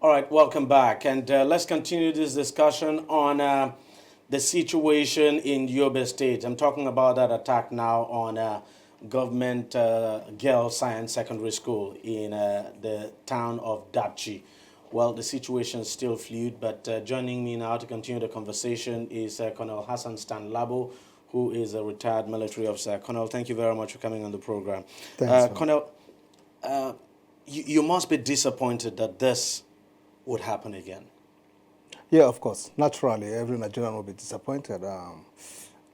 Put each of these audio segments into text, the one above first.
All right, welcome back. And let's continue this discussion on the situation in Yobe State. I'm talking about that attack now on government girls science secondary school in the town of Dapchi. Well, the situation is still fluid, but joining me now to continue the conversation is Colonel Hassan Stan Labo, who is a retired military officer. Colonel, thank you very much for coming on the program. Thanks, man. Colonel, you must be disappointed that this would happen again. Yeah, of course. Naturally, every Nigerian will be disappointed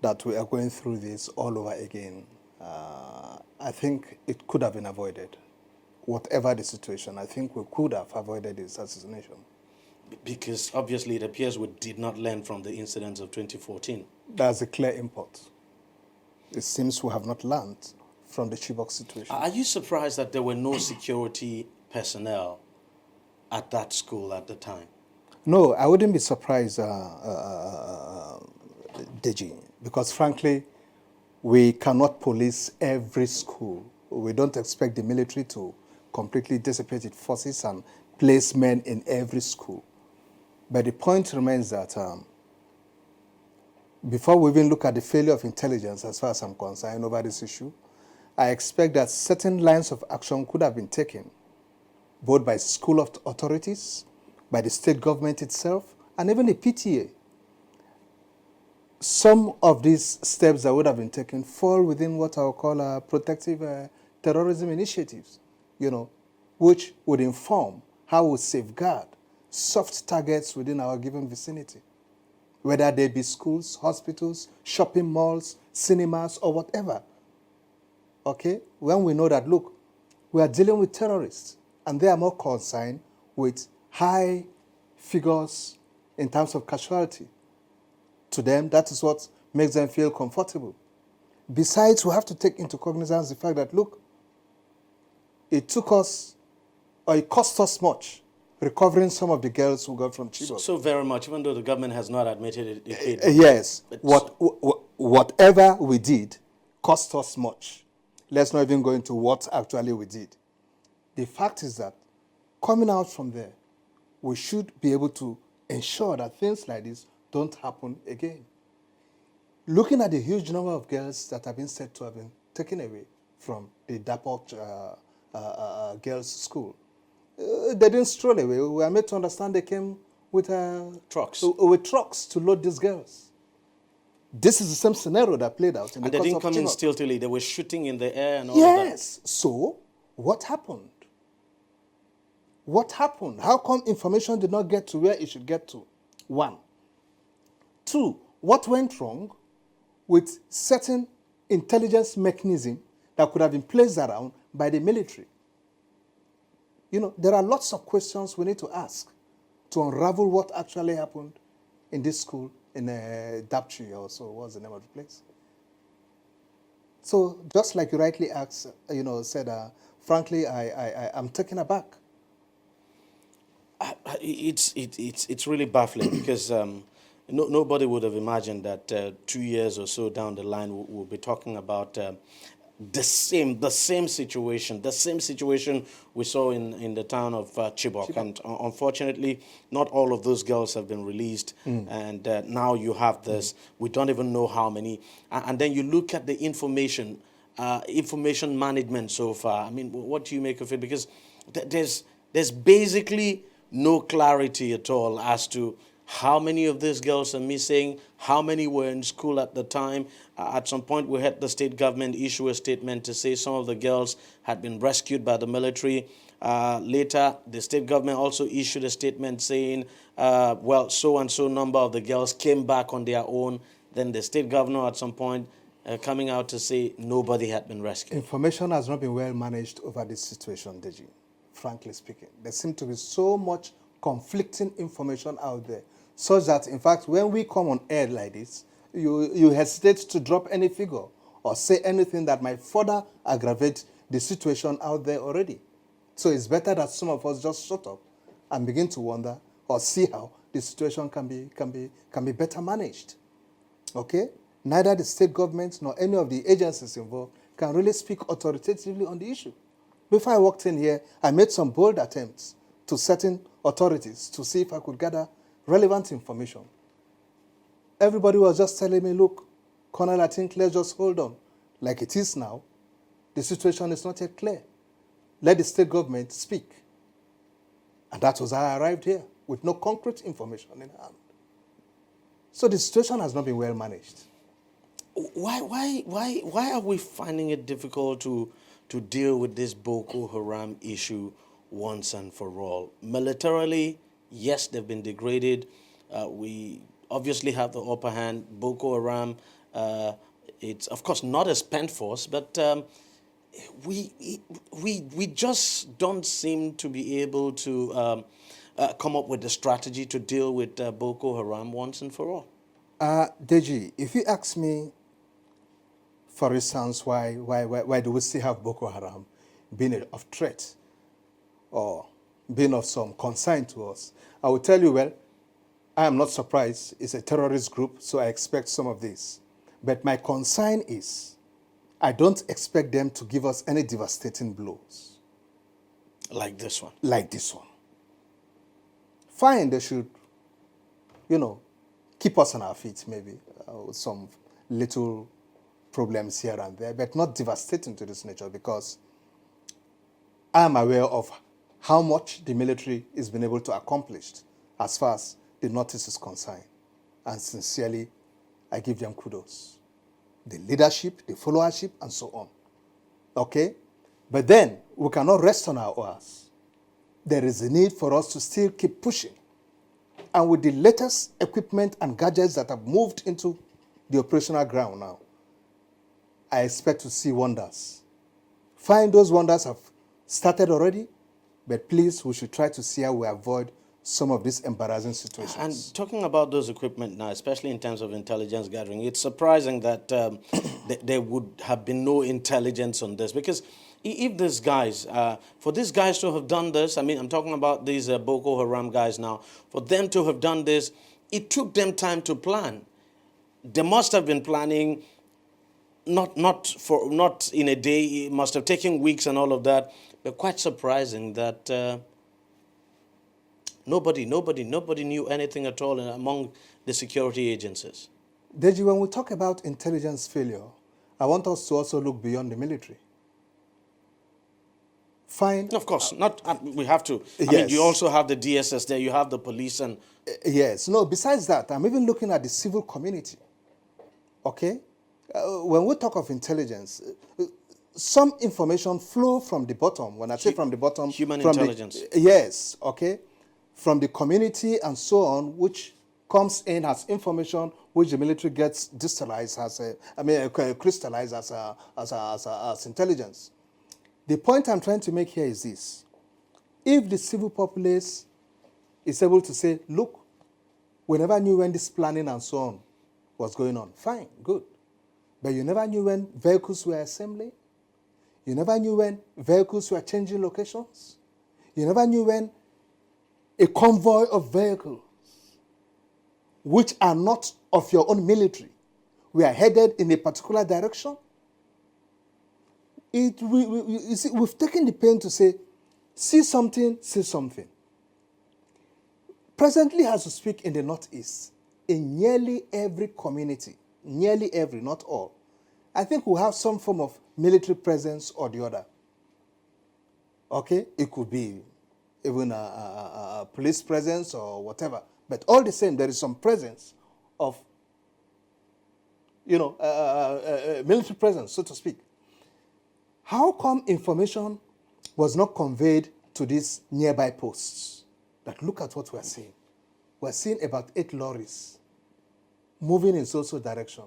that we are going through this all over again. I think it could have been avoided. Whatever the situation, I think we could have avoided this assassination. Because obviously it appears we did not learn from the incidents of 2014. That's a clear import. It seems we have not learned from the Chibok situation. Are you surprised that there were no security personnel at that school at the time? No, I wouldn't be surprised, DEJI, because frankly, we cannot police every school. We don't expect the military to completely dissipate its forces and place men in every school. But the point remains that before we even look at the failure of intelligence, as far as I'm concerned, over this issue, I expect that certain lines of action could have been taken, both by school authorities, by the state government itself, and even the PTA. Some of these steps that would have been taken fall within what I will call protective terrorism initiatives, which would inform how we safeguard soft targets within our given vicinity, whether they be schools, hospitals, shopping malls, cinemas, or whatever. Okay? When we know that, look, we are dealing with terrorists, and they are more concerned with high figures in terms of casualty. To them, that is what makes them feel comfortable. Besides, we have to take into cognizance the fact that, look, it cost us much recovering some of the girls who got from Chibok. So very much, even though the government has not admitted it. Yes. Whatever we did cost us much. Let's not even go into what actually we did. The fact is that coming out from there, we should be able to ensure that things like this don't happen again. Looking at the huge number of girls that have been said to have been taken away from the Dapchi girls' school, they didn't stroll away. We are made to understand they came with trucks. With trucks to load these girls. This is the same scenario that played out in the And they didn't come in Chibok. stealthily. They were shooting in the air and all of that. Yes. So, what happened? What happened? How come information did not get to where it should get to? One. Two, what went wrong with certain intelligence mechanism that could have been placed around by the military? There are lots of questions we need to ask to unravel what actually happened in this school in Dapchi also. What's the name of the place? So just like you rightly asked, said, frankly, I'm taken aback. It's really baffling because nobody would have imagined that 2 years or so down the line we'll be talking about the same situation we saw in the town of Chibok. And unfortunately, not all of those girls have been released. And now you have this. We don't even know how many. And then you look at the information management so far. I mean, what do you make of it? Because there's basically no clarity at all as to how many of these girls are missing, how many were in school at the time. At some point, we had the state government issue a statement to say some of the girls had been rescued by the military. Later, the state government also issued a statement saying, so-and-so number of the girls came back on their own. Then the state governor at some point coming out to say nobody had been rescued. Information has not been well managed over this situation, DEJI, frankly speaking. There seems to be so much conflicting information out there, such that, in fact, when we come on air like this, you hesitate to drop any figure or say anything that might further aggravate the situation out there already. So it's better that some of us just shut up and begin to wonder or see how the situation can be better managed. Okay? Neither the state government nor any of the agencies involved can really speak authoritatively on the issue. Before I walked in here, I made some bold attempts to certain authorities to see if I could gather relevant information. Everybody was just telling me, look, Colonel, I think let's just hold on. Like it is now, the situation is not yet clear. Let the state government speak. And that was how I arrived here, with no concrete information in hand. So the situation has not been well managed. Why are we finding it difficult to deal with this Boko Haram issue once and for all? Militarily, yes, they've been degraded. We obviously have the upper hand. Boko Haram, it's of course not a spent force, but we just don't seem to be able to come up with a strategy to deal with Boko Haram once and for all. Deji, if you ask me, for instance, why do we still have Boko Haram being of threat or being of some concern to us, I will tell you, well, I am not surprised. It's a terrorist group, so I expect some of this. But my concern is, I don't expect them to give us any devastating blows. Like this one. Like this one. Fine, they should, keep us on our feet maybe, with some little problems here and there, but not devastating to this nature, because I am aware of how much the military has been able to accomplish as far as the Northeast is concerned. And sincerely, I give them kudos. The leadership, the followership, and so on. Okay? But then, we cannot rest on our oars. There is a need for us to still keep pushing. And with the latest equipment and gadgets that have moved into the operational ground now, I expect to see wonders. Fine, those wonders have started already, but please, we should try to see how we avoid some of these embarrassing situations. And talking about those equipment now, especially in terms of intelligence gathering, it's surprising that there would have been no intelligence on this, because if these guys, for these guys to have done this, I mean, I'm talking about these Boko Haram guys now, for them to have done this, it took them time to plan. They must have been planning not in a day. It must have taken weeks and all of that. But quite surprising that nobody knew anything at all among the security agencies. Deji, when we talk about intelligence failure, I want us to also look beyond the military. Fine. Of course, we have to. Yes. I mean, you also have the DSS there. You have the police and. Yes. No. Besides that, I'm even looking at the civil community. Okay. When we talk of intelligence, some information flow from the bottom. When I say from the bottom, human intelligence. Yes. Okay. From the community and so on, which comes in as information which the military gets crystallized as intelligence. The point I'm trying to make here is this. If the civil populace is able to say, look, we never knew when this planning and so on was going on, fine, good. But you never knew when vehicles were assembling. You never knew when vehicles were changing locations. You never knew when a convoy of vehicles, which are not of your own military, were headed in a particular direction. You see, we've taken the pain to say, see something, say something. Presently, as we speak in the Northeast, in nearly every community, nearly every, not all, I think we have some form of military presence or the other. Okay? It could be even a police presence or whatever. But all the same, there is some presence of, military presence, so to speak. How come information was not conveyed to these nearby posts? That look at what we're seeing. We're seeing about 8 lorries moving in so-so direction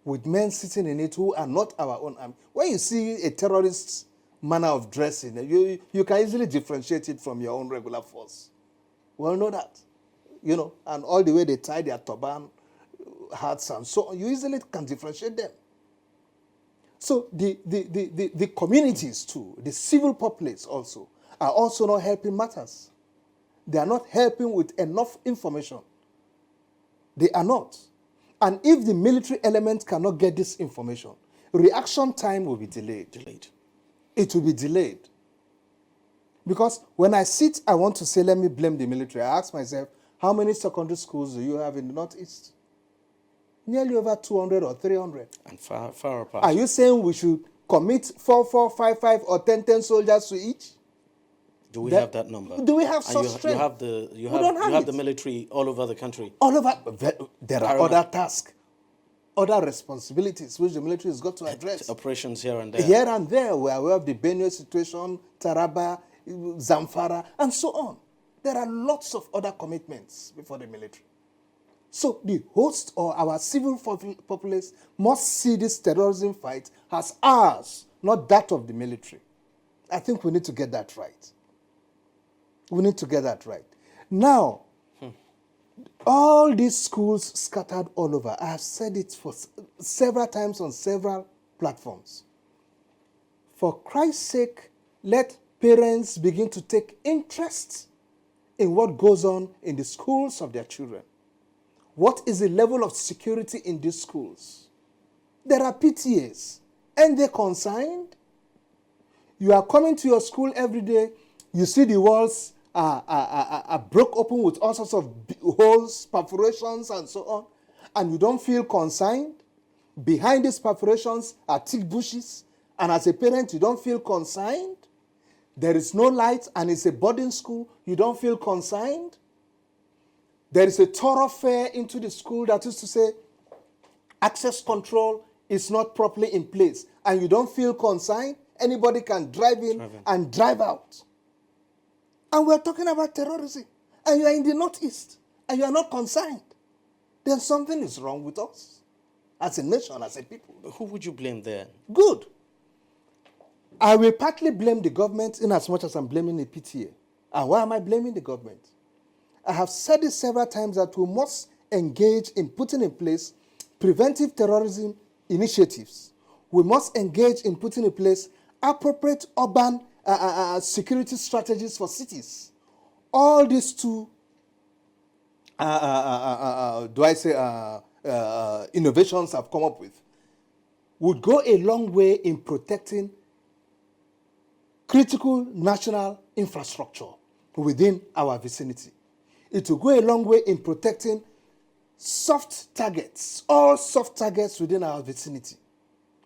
with men sitting in it who are not our own army. When you see a terrorist's manner of dressing, you can easily differentiate it from your own regular force. We all know that. And all the way they tie their turban, hats and so on, you easily can differentiate them. So the communities too, the civil populace also, are also not helping matters. They are not helping with enough information. They are not. And if the military element cannot get this information, reaction time will be delayed. It will be delayed. Because when I want to say, let me blame the military, I ask myself, how many secondary schools do you have in the Northeast? Nearly over 200 or 300. And far apart. Are you saying we should commit 4,4, 5, or 10 soldiers to each? Do we have that number? Do we have such you strength? You don't have it. the military all over the country. All over. There are other tasks, other responsibilities which the military has got to address. Operations here and there. Here and there, we are aware of the Benue situation, Taraba, Zamfara, and so on. There are lots of other commitments before the military. So the host or our civil populace must see this terrorism fight as ours, not that of the military. I think we need to get that right. We need to get that right. Now, all these schools scattered all over, I have said it for several times on several platforms. For Christ's sake, let parents begin to take interest in what goes on in the schools of their children. What is the level of security in these schools? There are PTAs. And they're consigned. You are coming to your school every day. You see the walls are broke open with all sorts of holes, perforations, and so on. And you don't feel consigned. Behind these perforations are thick bushes. And as a parent, you don't feel consigned. There is no light and it's a boarding school. You don't feel consigned. There is a thoroughfare into the school that is to say access control is not properly in place and you don't feel consigned. Anybody can drive in and drive out. And we're talking about terrorism. And you are in the Northeast and you are not consigned. Then something is wrong with us as a nation, as a people. Who would you blame there? Good. I will partly blame the government in as much as I'm blaming the PTA. And why am I blaming the government? I have said it several times that we must engage in putting in place preventive terrorism initiatives. We must engage in putting in place appropriate urban security strategies for cities. All these two, innovations I've come up with would go a long way in protecting critical national infrastructure within our vicinity. It will go a long way in protecting soft targets, all soft targets within our vicinity.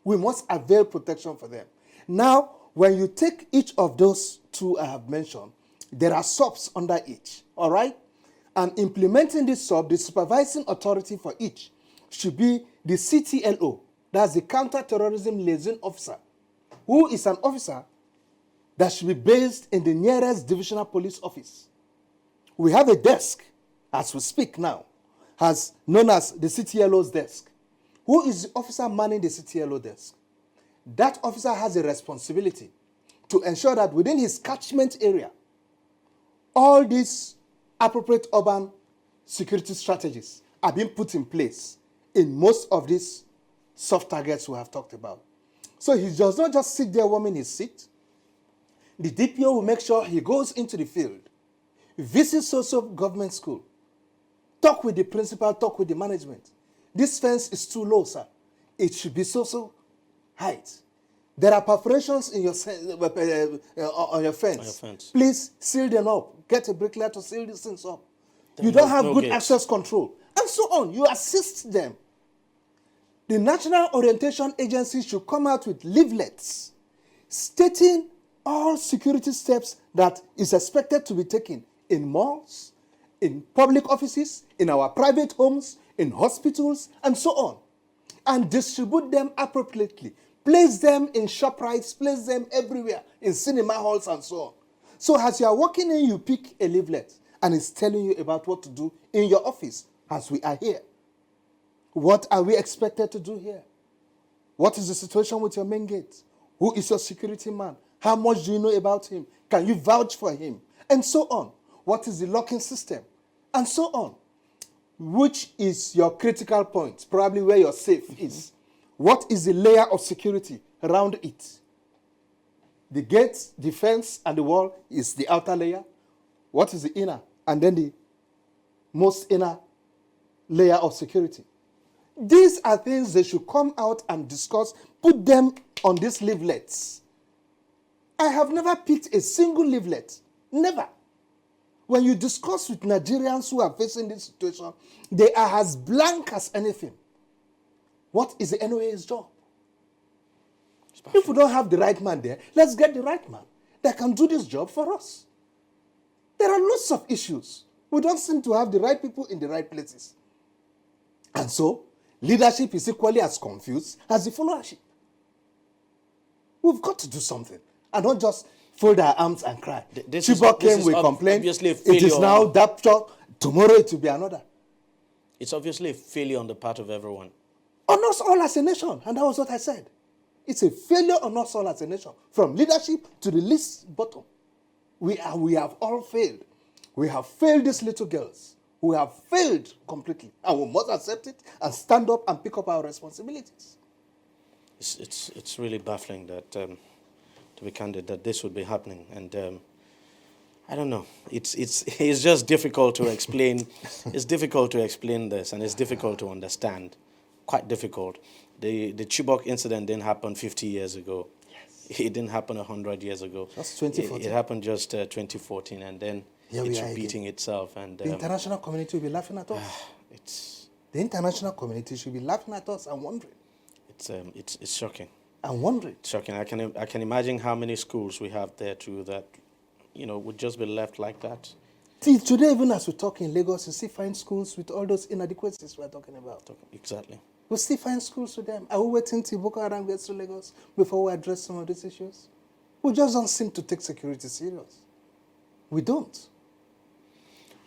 We must avail protection for them. Now, when you take each of those two I have mentioned, there are subs under each, all right? And implementing this sub, the supervising authority for each should be the CTLO, that's the Counter-Terrorism Liaison Officer, who is an officer that should be based in the nearest divisional police office. We have a desk, as we speak now, as known as the CTLO's desk. Who is the officer manning the CTLO desk? That officer has a responsibility to ensure that within his catchment area, all these appropriate urban security strategies are being put in place in most of these soft targets we have talked about. So he does not just sit there warming his seat. The DPO will make sure he goes into the field, visits also government school, talk with the principal, talk with the management. This fence is too low, sir. It should be so height. There are perforations in your on your fence. Please seal them up. Get a bricklayer to seal these things up. You don't have good access control. And so on. You assist them. The National Orientation Agency should come out with leaflets stating all security steps that is expected to be taken in malls, in public offices, in our private homes, in hospitals, and so on. And distribute them appropriately. Place them in ShopRites, place them everywhere, in cinema halls and so on. So as you are walking in, you pick a leaflet and it's telling you about what to do in your office as we are here. What are we expected to do here? What is the situation with your main gate? Who is your security man? How much do you know about him? Can you vouch for him? And so on. What is the locking system? And so on. Which is your critical point? Probably where your safe is. What is the layer of security around it? The gate, the fence, and the wall is the outer layer. What is the inner? And then the most inner layer of security. These are things they should come out and discuss, put them on these leaflets. I have never picked a single leaflet. Never. When you discuss with Nigerians who are facing this situation, they are as blank as anything. What is the NOA's job? If we don't have the right man there, let's get the right man that can do this job for us. There are lots of issues. We don't seem to have the right people in the right places. And so, leadership is equally as confused as the followership. We've got to do something and not just fold our arms and cry. Chibok came, we complained. It is now Dapchi. Tomorrow it will be another. It's obviously a failure on the part of everyone. On us all as a nation, and that was what I said. It's a failure on us all as a nation, from leadership to the least bottom. We have all failed. We have failed these little girls. We have failed completely, and we must accept it and stand up and pick up our responsibilities. It's really baffling that, to be candid, that this would be happening, and I don't know. It's just difficult to explain. It's difficult to explain this, and it's difficult to understand. Quite difficult. The Chibok incident didn't happen 50 years ago. Yes. It didn't happen 100 years ago. That's 2014. It happened just 2014, and then it's repeating itself. And the international community will be laughing at us. The international community should be laughing at us and wondering. It's shocking. And wondering. It's shocking. I can imagine how many schools we have there too that, would just be left like that. Till today, even as we talk in Lagos, you still find schools with all those inadequacies we're talking about. Exactly. We still find schools with them. Are we waiting till Boko Haram gets to Lagos before we address some of these issues? We just don't seem to take security serious. We don't.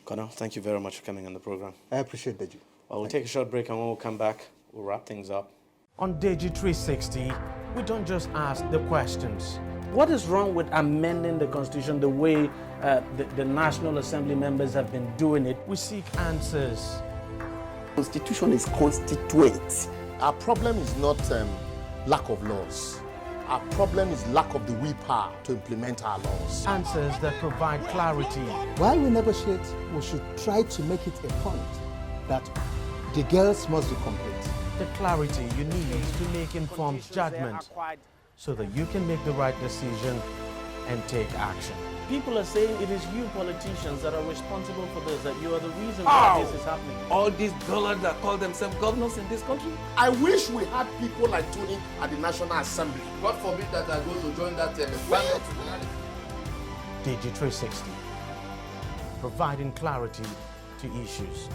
Connor, thank you very much for coming on the program. I appreciate that. Well, we'll take a short break, and when we come back, we'll wrap things up. On DEJI360, we don't just ask the questions. What is wrong with amending the Constitution the way the National Assembly members have been doing it? We seek answers. Constitution is constituent. Our problem is not lack of laws. Our problem is lack of the willpower to implement our laws. Answers that provide clarity. While we negotiate, we should try to make it a point that the girls must be complete. The clarity you need to make informed judgment so that you can make the right decision and take action. People are saying it is you politicians that are responsible for this, that you are the reason why this is happening. All these dollars that call themselves governors in this country. I wish we had people like Tony at the National Assembly. God forbid that I go to join that panel. DEJI360, providing clarity to issues.